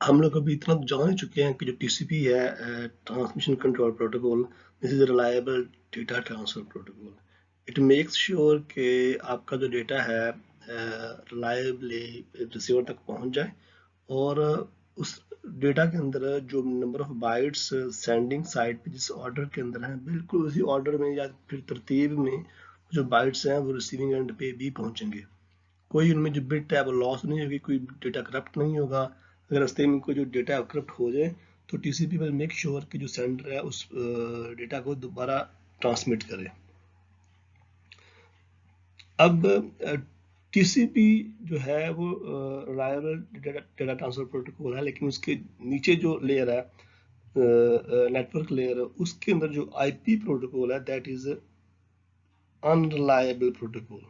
हम लोग अभी इतना जान चुके हैं कि जो टीसीपी है, transmission control protocol, this is reliable data transfer protocol. It makes sure कि आपका जो डेटा है रिलायबली रिसीवर तक पहुंच जाए, और उस डेटा के अंदर जो number of bytes sending side पे जिस ऑर्डर के अंदर है, बिल्कुल उसी ऑर्डर में या फिर तरतीब में जो बाइट्स हैं वो रिसीविंग एंड पे भी पहुंचेंगे। कोई उनमें जो बिट है वो लॉस नहीं होगी, कोई डेटा करप्ट नहीं होगा। अगर रास्ते में कोई जो डेटा करप्ट हो जाए तो टीसीपी विल मेक श्योर कि जो सेंडर है उस डेटा को दोबारा ट्रांसमिट करे। अब टीसीपी जो है वो रिलायबल डेटा ट्रांसफर प्रोटोकॉल है, लेकिन उसके नीचे जो लेयर है, नेटवर्क लेयर, उसके अंदर जो आईपी प्रोटोकॉल है that is unreliable protocol.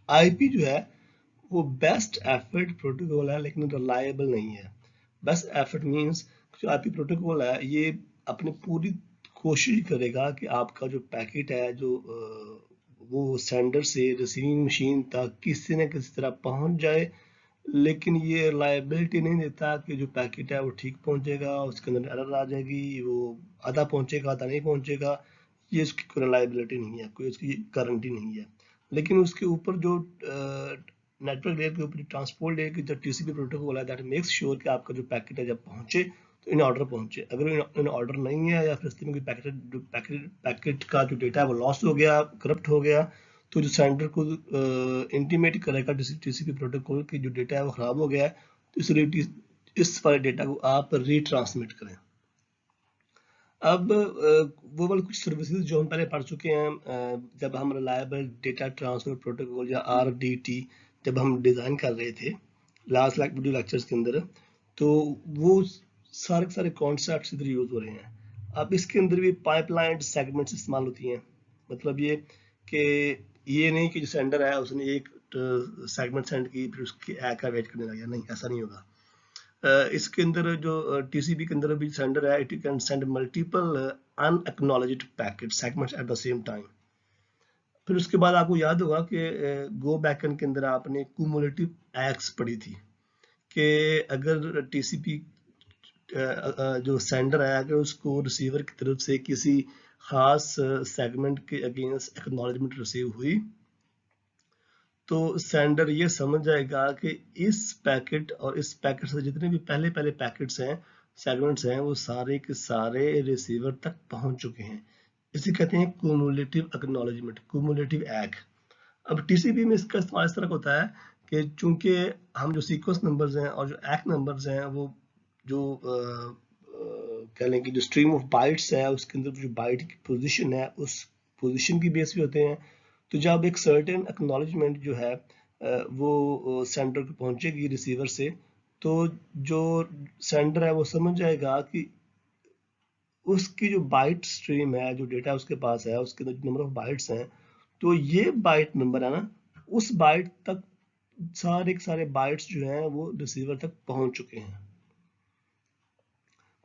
IP जो है वो बेस्ट एफर्ट प्रोटोकॉल है, लेकिन रिलायबल नहीं है। बेस्ट एफर्ट मींस जो आईपी प्रोटोकॉल है ये अपनी पूरी कोशिश करेगा कि आपका जो पैकेट है जो वो सेंडर से रिसीविंग मशीन तक किसी न किसी तरह पहुंच जाए, लेकिन ये रिलायबिलिटी नहीं देता कि जो पैकेट है वो ठीक पहुंचेगा, उसके अंदर एरर आ जाएगी, वो आधा पहुंचेगा आधा नहीं पहुंचेगा। ये उसकी कोई रिलायबिलिटी नहीं है, कोई उसकी गारंटी नहीं है। लेकिन उसके ऊपर जो नेटवर्क लेयर के ऊपर ट्रांसपोर्ट लेयर की जो टीसीपी प्रोटोकॉल है दैट मेक्स श्योर कि आपका जो पैकेट है जब पहुंचे तो इन ऑर्डर पहुंचे। अगर इन ऑर्डर नहीं है या फिर में कोई पैकेट का जो डेटा है वो लॉस हो गया, करप्ट हो गया, तो जो सेंडर को इंटीमेट करेगा टीसीपी प्रोटोकॉल की जो डेटा है वो खराब हो गया है, तो इस वाले डेटा को आप रीट्रांसमिट करें। अब वो वाली कुछ सर्विसेज जो हम पहले पढ़ चुके हैं, जब हम रिलायबल डेटा ट्रांसफर प्रोटोकॉल या आरडीटी जब हम डिजाइन कर रहे थे लास्ट वीडियो लेक्चर्स के अंदर, तो वो सारे सारे कॉन्सेप्ट्स इधर यूज हो रहे हैं। अब इसके अंदर भी पाइपलाइन सेगमेंट्स इस्तेमाल होती हैं। मतलब ये कि ये नहीं कि जो सेंडर है उसने एक सेगमेंट सेंड की फिर उसकी का वेट करने लगा, नहीं ऐसा नहीं होगा। इसके अंदर जो टीसीपी के अंदर भी सेंडर है, it can send multiple unacknowledged packet segments at the same time. फिर उसके बाद आपको याद होगा कि गो बैकएंड के अंदर आपने क्यूमुलेटिव एक्स पढ़ी थी कि अगर टीसीपी जो सेंडर है अगर उसको रिसीवर की तरफ से किसी खास सेगमेंट के अगेंस्ट एक्नॉलेजमेंट रिसीव हुई तो सेंडर ये समझ जाएगा कि इस पैकेट और इस पैकेट से जितने भी पहले पहले पैकेट्स हैं, सेगमेंट्स हैं, वो सारे के सारे रिसीवर तक पहुंच चुके हैं। इसे कहते हैं क्यूमुलेटिव एक्नॉलेजमेंट, क्यूमुलेटिव एग। अब टीसीपी में इसका इस्तेमाल इस तरह होता है कि चूंकि हम जो सीक्वेंस नंबर्स हैं और जो एग नंबर्स हैं वो जो कह लें कि जो स्ट्रीम ऑफ बाइट्स है उसके अंदर जो बाइट की पोजीशन है उस पोजीशन की बेस पे होते हैं। तो जब एक सर्टेन एक्नॉलेजमेंट जो है वो सेंडर को पहुंचेगी रिसीवर से, तो जो सेंडर है वो समझ जाएगा कि उसकी जो बाइट स्ट्रीम है, जो डेटा उसके पास है, उसके अंदर नंबर ऑफ बाइट्स हैं, तो ये बाइट नंबर है ना, उस बाइट तक सारे के सारे बाइट्स जो हैं वो रिसीवर तक पहुंच चुके हैं।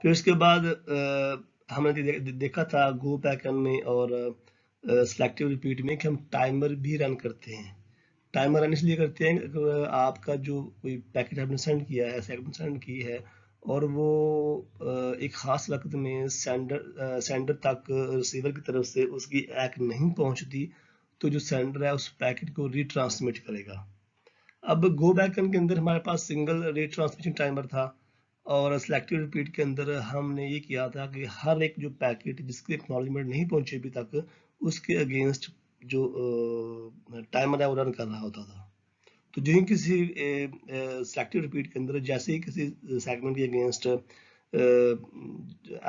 फिर उसके बाद हमने देखा था गो पैकन में और सिलेक्टिव रिपीट में कि हम टाइमर भी रन करते हैं। टाइमर रन इसलिए करते हैं कि आपका जो कोई पैकेट आपने सेंड किया है, सेगमेंट सेंड की है, और वो एक खास वक्त में सेंडर तक रिसीवर की तरफ से उसकी एक नहीं पहुंचती, तो जो सेंडर है उस पैकेट को रीट्रांसमिट करेगा। अब गो बैकन के अंदर हमारे पास सिंगल रीट्रांसमिशन टाइमर था, और सिलेक्टिव रिपीट के अंदर हमने ये किया था कि हर एक जो पैकेट जिसकी एक्नॉलेजमेंट नहीं पहुंची अभी तक उसके अगेंस्ट जो टाइमर है वो रन कर रहा होता था। तो जो ही किसी सिलेक्टिव रिपीट के अंदर जैसे ही किसी सेगमेंट के अगेंस्ट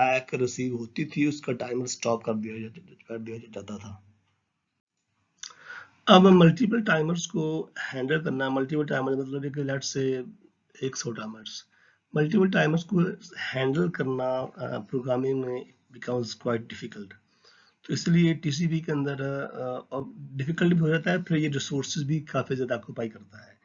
एक रिसीव होती थी उसका टाइमर स्टॉप कर दिया जाता था। अब मल्टीपल टाइमर्स को हैंडल करना, मल्टीपल टाइमर मतलब कि let's say 100 timers, multiple timers को हैंडल करना प्रोग्रामिंग में बिकम्स क्वाइट डिफिकल्ट। तो इसलिए टीसीपी के अंदर डिफिकल्ट भी हो जाता है, फिर ये रिसोर्सेज भी काफ़ी ज़्यादा ऑक्यूपाई करता है।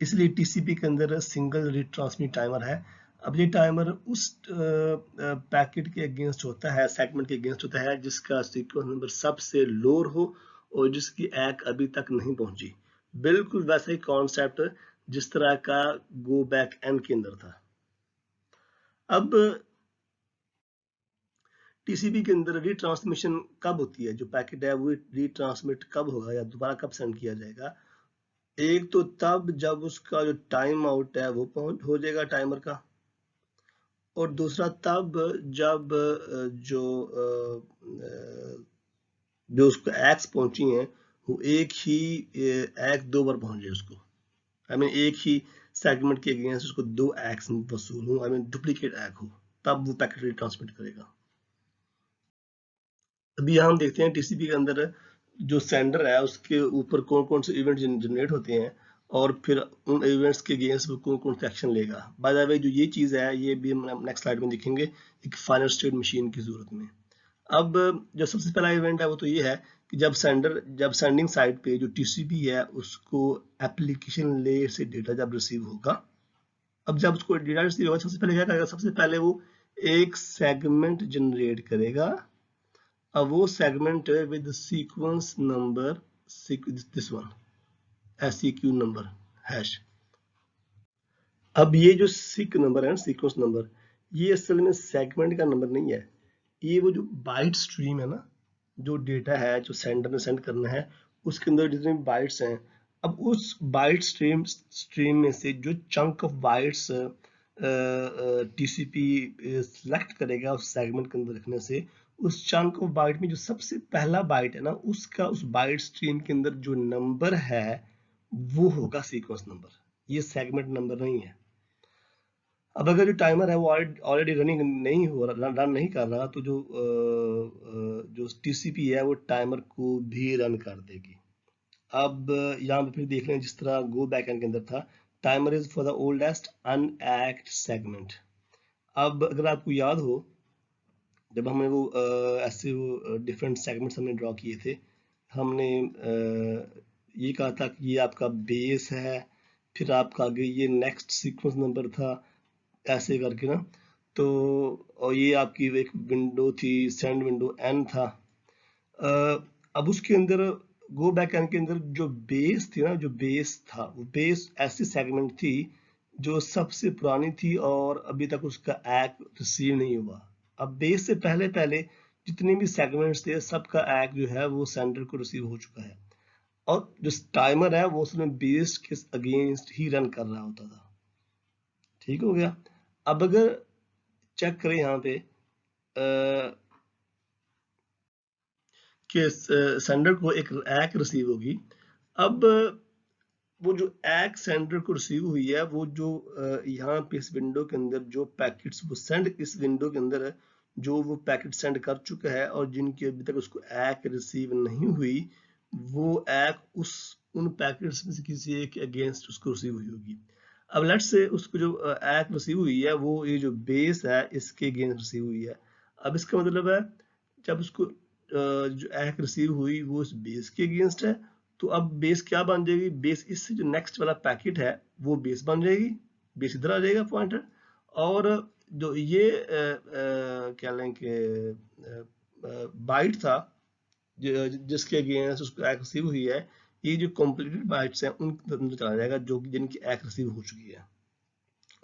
इसलिए टीसीपी के अंदर सिंगल रीट्रांसमिट टाइमर है। अब ये टाइमर उस पैकेट के अगेंस्ट होता है, सेगमेंट के अगेंस्ट होता है जिसका सीक्वेंस नंबर सबसे लोअर हो और जिसकी एक अभी तक नहीं पहुंची। बिल्कुल वैसा ही कॉन्सेप्ट जिस तरह का गो बैक एन के अंदर था। अब टीसीपी के अंदर रीट्रांसमिशन कब होती है, जो पैकेट है वो रीट्रांसमिट कब होगा या दोबारा कब सेंड किया जाएगा? एक तो तब जब उसका जो टाइम आउट है वो हो जाएगा टाइमर का, और दूसरा तब जब जो उसको एक्स पहुंची हैं वो एक ही एक्स 2 बार पहुंच जाए उसको, आई मीन एक ही सेगमेंट के अगेंस्ट उसको 2 एक्स वसूल हो, आई मीन डुप्लीकेट एक्स हो, तब वो पैकेट रिट्रांसमिट करेगा। अभी यहाँ हम देखते हैं टीसीपी के अंदर जो सेंडर है उसके ऊपर कौन कौन से इवेंट जनरेट होते हैं और फिर उन इवेंट्स के अगेंस्ट वो कौन कौन से एक्शन लेगा। बाय द वे जो ये चीज़ है ये भी हम नेक्स्ट स्लाइड में देखेंगे एक फाइनल स्टेट मशीन की जरूरत में। अब जो सबसे पहला इवेंट है वो तो ये है कि जब सेंडिंग साइड पे जो टीसीपी है उसको एप्लीकेशन लेयर से डेटा जब रिसीव होगा, अब जब उसको डेटा रिसीव होगा सबसे पहले क्या करेगा, सबसे पहले वो एक सेगमेंट जनरेट करेगा। अब वो segment with sequence number this one SEQ number hash. अब ये जो सीक नंबर है सीक्वेंस नंबर, ये असल में सेगमेंट का नंबर नहीं है, ये वो जो बाइट स्ट्रीम है ना, जो डेटा है जो सेंडर ने सेंड करना है उसके अंदर जितने बाइट्स हैं, अब उस बाइट स्ट्रीम में से जो chunk of bytes TCP select करेगा उस सेगमेंट के अंदर रखने से, उस चंक ऑफ बाइट में जो सबसे पहला बाइट है ना उसका उस बाइट स्ट्रीम के अंदर जो नंबर है वो होगा सीक्वेंस नंबर, ये सेगमेंट नंबर नहीं है। अब अगर जो टाइमर है वो ऑलरेडी रनिंग नहीं हो रहा, रन नहीं कर रहा, तो जो टीसीपी है वो टाइमर को भी रन कर देगी। अब यहाँ पे फिर देख रहे हैं जिस तरह गो बैक एंड के अंदर था, timer is for the oldest unacked segment. अब अगर आपको याद हो जब हमने वो ऐसे वो डिफरेंट सेगमेंट्स हमने ड्रॉ किए थे, हमने ये कहा था कि ये आपका बेस है, फिर आपका आगे ये नेक्स्ट सीक्वेंस नंबर था ऐसे करके ना, तो और ये आपकी एक विंडो थी सेंड विंडो एन था। अब उसके अंदर गो बैक एन के अंदर जो बेस थी ना, जो बेस था वो बेस ऐसी सेगमेंट थी जो सबसे पुरानी थी और अभी तक उसका एक्ट रिसीव नहीं हुआ। अब बेस से पहले पहले जितने भी सेगमेंट्स थे सबका एक्ट जो है वो सेंडर को रिसीव हो चुका है, और जो टाइमर है वो उसमें बेस के अगेंस्ट ही रन कर रहा होता था। ठीक हो गया। अब अगर चेक करें यहाँ पे कि सेंडर को एक एक्ट रिसीव होगी। अब वो जो एक्ट सेंडर को रिसीव हुई है वो जो यहाँ पे इस विंडो के अंदर जो पैकेट्स वो सेंड इस विंडो के अंदर जो वो पैकेट सेंड कर चुका है और जिनकी अभी तक उसको एक्ट रिसीव नहीं हुई, वो एक्ट उस उन पैकेट्स में से किसी एक के अगेंस्ट उसको रिसीव हुई होगी। अब लेट्स से उसको जो एक्ट रिसीव हुई है वो ये जो बेस है इसके अगेंस्ट रिसीव हुई है। अब इसका मतलब है जब उसको जो एक्ट रिसीव हुई वो इस बेस के अगेंस्ट है, तो अब बेस क्या बन जाएगी, बेस इससे जो नेक्स्ट वाला पैकेट है वो बेस बन जाएगी, बेस इधर आ जाएगा पॉइंटर, और जो ये क्या लेंगे बाइट था जिसके अगेंस्ट उसको एक्ट रिसीव हुई है, ये जो कॉम्प्लीटेड बाइट्स हैं उनके अंदर चला जाएगा जो जिनकी एक्ट रिसीव हो चुकी है।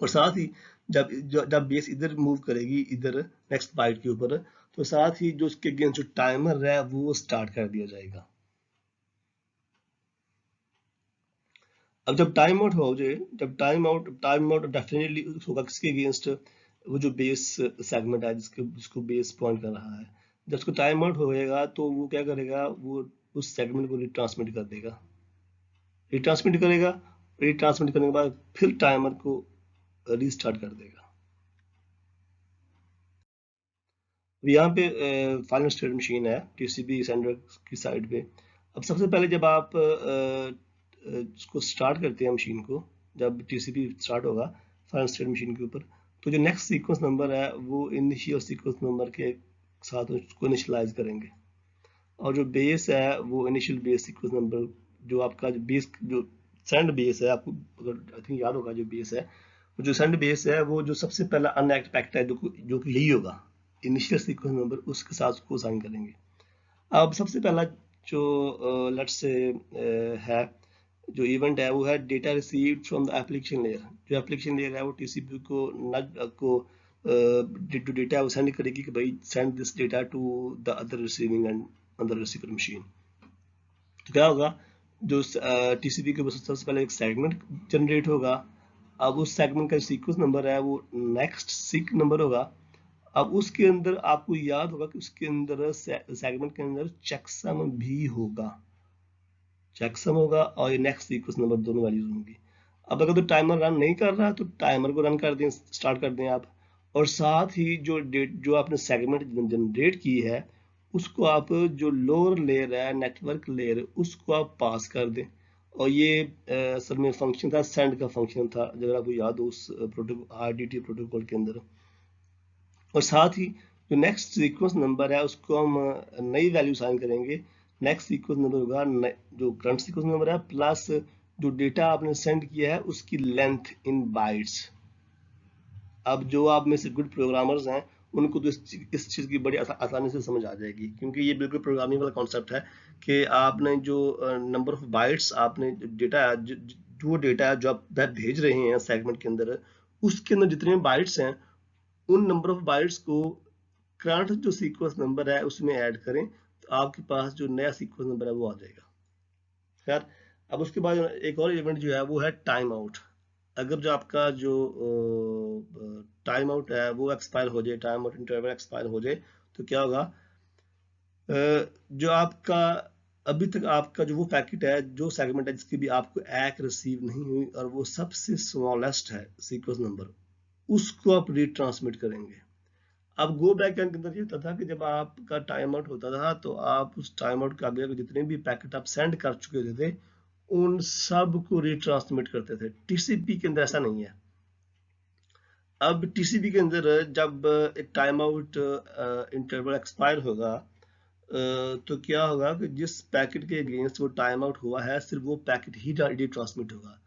और साथ ही जब बेस इधर मूव करेगी इधर नेक्स्ट बाइट के ऊपर, तो साथ ही जो उसके अगेंस्ट जो टाइमर है वो स्टार्ट कर दिया जाएगा। अब जब टाइम आउट हो जाए, जब टाइम आउट डेफिनेटली होगा किसके अगेंस्ट, वो जो बेस सेगमेंट है जिसको बेस पॉइंट कर रहा है, जब उसको टाइम आउट होएगा तो वो क्या करेगा, वो उस सेगमेंट को रिट्रांसमिट कर देगा, रिट्रांसमिट करेगा, रिट्रांसमिट करने के बाद फिर टाइमर को रीस्टार्ट कर देगा। यहाँ पे फाइनल स्टेट मशीन है टीसीबी सेंडर की साइड पे। अब सबसे पहले जब आप इसको स्टार्ट करते हैं मशीन को, जब टीसीबी स्टार्ट होगा फाइनल स्टेट मशीन के ऊपर, तो जो नेक्स्ट सीक्वेंस नंबर है वो इनिशियल सीक्वेंस नंबर के साथ उसको इनिशियलाइज करेंगे, और जो बेस है वो इनिशियल बेस सीक्वेंस नंबर, जो आपका जो बेस जो सेंड बेस है, आपको अगर आई थिंक याद होगा जो बेस है, जो सेंड बेस है वो जो सबसे पहला अनएक्ट पैकेट है जो कि यही होगा इनिशियल सीक्वेंस नंबर, उसके साथ उसको असाइन करेंगे। अब सबसे पहला जो लेट्स से है जो इवेंट है वो है data received from the application layer. जो एप्लीकेशन लेयर है वो टीसीपी को जो डेटा है वो सेंड करेगी कि भाई send this data to the other receiving end other receiver machine. तो क्या होगा, जो टीसीपी के सबसे पहले एक सेगमेंट जनरेट होगा। अब उस सेगमेंट का सीक्वेंस नंबर है वो नेक्स्ट सीक नंबर होगा। अब उसके अंदर आपको याद होगा कि उसके अंदर सेगमेंट के अंदर चेकसम भी होगा, चेकसम होगा और ये नेक्स्ट सीक्वेंस नंबर दोनों वैल्यूज होंगी। अब अगर तो टाइमर रन नहीं कर रहा तो टाइमर को रन कर दें, स्टार्ट कर दें आप। और साथ ही जो आपने सेगमेंट जनरेट की है उसको आप जो लोअर लेयर है नेटवर्क लेयर उसको आप पास कर दें। और ये असल में फंक्शन था, सेंड का फंक्शन था अगर आपको याद हो उस प्रोटोकॉल आरडीटी प्रोटोकॉल के अंदर। और साथ ही जो नेक्स्ट सीक्वेंस नंबर है उसको हम नई वैल्यू साइन करेंगे। नेक्स्ट सीक्वेंस नंबर होगा जो करंट सीक्वेंस नंबर है प्लस जो डेटा आपने सेंड किया है उसकी लेंथ इन बाइट्स। अब जो आप में से गुड प्रोग्रामर्स हैं उनको तो इस चीज़ की बड़ी आसानी से समझ आ जाएगी, क्योंकि ये बिल्कुल प्रोग्रामिंग वाला कॉन्सेप्ट है कि आपने जो नंबर ऑफ बाइट्स आपने डेटा जो डेटा है जो आप भेज रहे हैं सेगमेंट के अंदर, उसके अंदर जितने बाइट्स हैं उन नंबर ऑफ बाइट्स को करंट जो सीक्वेंस नंबर है उसमें ऐड करें तो आपके पास जो नया सीक्वेंस नंबर है वो आ जाएगा। खैर, अब उसके बाद एक और इवेंट जो है वो है टाइम आउट। अगर जो आपका जो टाइम आउट है वो एक्सपायर हो जाए, टाइम आउट इंटरवल एक्सपायर हो जाए, तो क्या होगा, जो आपका अभी तक आपका जो वो पैकेट है जो सेगमेंट है जिसकी भी आपको एक रिसीव नहीं हुई और वो सबसे स्मॉलेस्ट है सीक्वेंस नंबर, उसको आप रीट्रांसमिट करेंगे। अब गो बैक के अंदर ये होता था कि जब आपका टाइम आउट होता था तो आप उस टाइम आउट के आगे जितने भी पैकेट आप सेंड कर चुके थे उन सब को रीट्रांसमिट करते थे। टीसीपी के अंदर ऐसा नहीं है। अब टीसीपी के अंदर जब एक टाइम आउट इंटरवल एक्सपायर होगा तो क्या होगा कि जिस पैकेट के अगेंस्ट वो टाइम आउट हुआ है सिर्फ वो पैकेट ही रीट्रांसमिट होगा।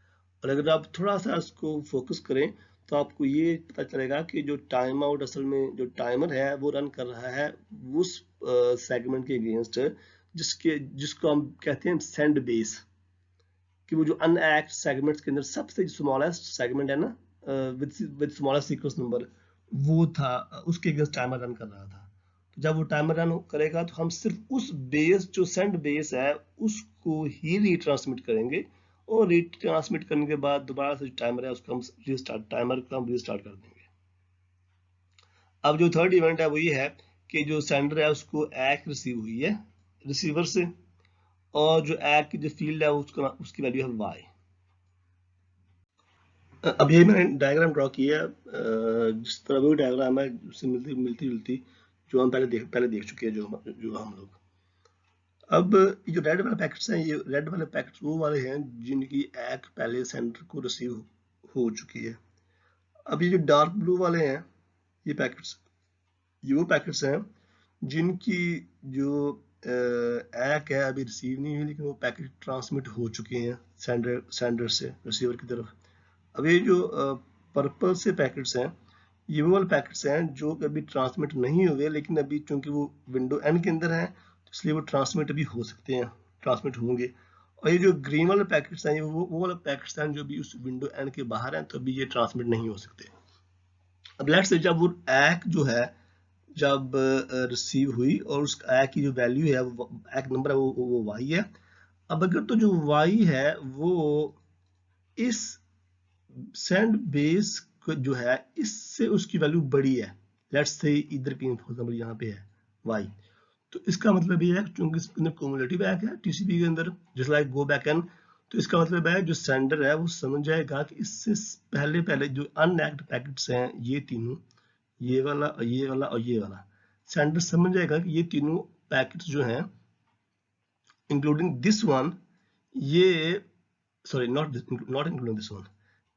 और अगर आप थोड़ा सा उसको फोकस करें तो आपको ये पता चलेगा कि जो टाइम आउट असल में जो टाइमर है वो रन कर रहा है उस सेगमेंट के अगेंस्ट जिसको हम कहते हैं सेंड बेस, कि वो जो अनएक्ट सेगमेंट्स के अंदर सबसे स्मॉलेस्ट सेगमेंट है ना विद स्मॉलेस्ट सीक्वेंस नंबर, वो था, उसके अगेंस्ट टाइमर रन कर रहा था। तो जब वो टाइमर रन करेगा तो हम सिर्फ उस बेस जो सेंड बेस है उसको ही रीट्रांसमिट करेंगे और रीट्रांसमिट करने के बाद दोबारा से जो टाइमर है उसको हम रीस्टार्ट टाइमर को हम रीस्टार्ट कर देंगे। अब जो थर्ड इवेंट है वो ये है कि जो सेंडर है उसको एक रिसीव हुई है रिसीवर से और जो एक की जो फील्ड है उसकी वैल्यू है वाई। अब ये मैंने डायग्राम ड्रॉ किया है जिस तरह वो डायग्राम है उससे मिलती जुलती जो हम पहले देख चुके हैं जो हम लोग। अब ये जो रेड वाले पैकेट्स हैं ये रेड वाले पैकेट्स वो वाले हैं जिनकी एक पहले सेंडर को रिसीव हो चुकी है। अब ये जो डार्क ब्लू वाले हैं ये पैकेट्स, ये वो पैकेट्स हैं जिनकी जो एक है अभी रिसीव नहीं हुई लेकिन वो पैकेट ट्रांसमिट हो चुके हैं सेंडर से रिसीवर की तरफ। अब ये जो पर्पल से पैकेट्स हैं ये वो वाले पैकेट्स हैं जो अभी ट्रांसमिट नहीं हुए लेकिन अभी चूंकि वो विंडो एंड के अंदर है तो इसलिए वो ट्रांसमिट अभी हो सकते हैं, ट्रांसमिट होंगे। और ये जो ग्रीन वाले पैकेट्स हैं वो वाले पैकेट्स हैं जो भी उस विंडो एंड के बाहर हैं तो अभी ये ट्रांसमिट नहीं हो सकते। अब लेट्स से जब वो एक जो है जब रिसीव हुई और उस एक की जो वैल्यू है वो एक नंबर है वो वाई है। अब अगर तो जो वाई है वो इस सेंड बेस जो है इससे उसकी वैल्यू बड़ी है, लेट्स से इधर कहीं फॉर एग्जांपल यहाँ पे है वाई, तो इसका मतलब ये है चूंकि इसके अंदर क्यूमुलेटिव बैक है टीसीपी के अंदर just like go back N, तो इसका मतलब है जो सेंडर है वो समझ जाएगा कि इससे पहले जो अनएक्ट पैकेट्स हैं ये तीनों, ये वाला और ये वाला और ये वाला, सेंडर समझ जाएगा कि ये तीनों पैकेट्स जो हैं इंक्लूडिंग दिस वन, ये sorry not including this one,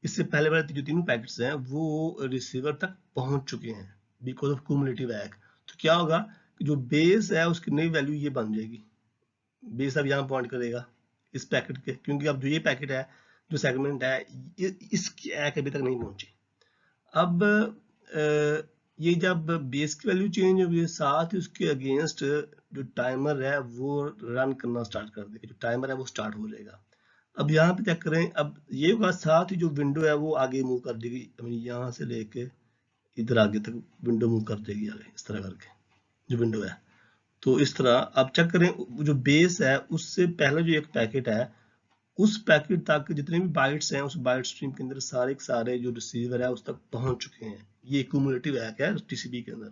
इससे पहले वाले जो तीनों पैकेट्स हैं वो रिसीवर तक पहुंच चुके हैं बिकॉज ऑफ क्यूमुलेटिव एग। तो क्या होगा कि जो बेस है उसकी नई वैल्यू ये बन जाएगी, बेस अब यहाँ पॉइंट करेगा इस पैकेट के, क्योंकि अब जो ये पैकेट है जो सेगमेंट है इसकी एग अभी तक नहीं पहुंची। अब ये जब बेस की वैल्यू चेंज होगी साथ ही उसके अगेंस्ट जो टाइमर है वो रन करना स्टार्ट कर देगा, जो टाइमर है वो स्टार्ट हो जाएगा। अब यहाँ पे चेक करें, अब ये होगा साथ ही जो विंडो है वो आगे मूव कर देगी, यहाँ से लेके इधर आगे तक विंडो मूव कर देगी आगे, इस तरह करके जो विंडो है। तो इस तरह आप चेक करें, जो बेस है उससे पहले जो एक पैकेट है, उस पैकेट तक जितने भी बाइट्स हैं उस बाइट स्ट्रीम के अंदर सारे के सारे जो रिसीवर है उस तक पहुंच चुके हैं। ये क्यूमुलेटिव है क्या टीसीपी के अंदर।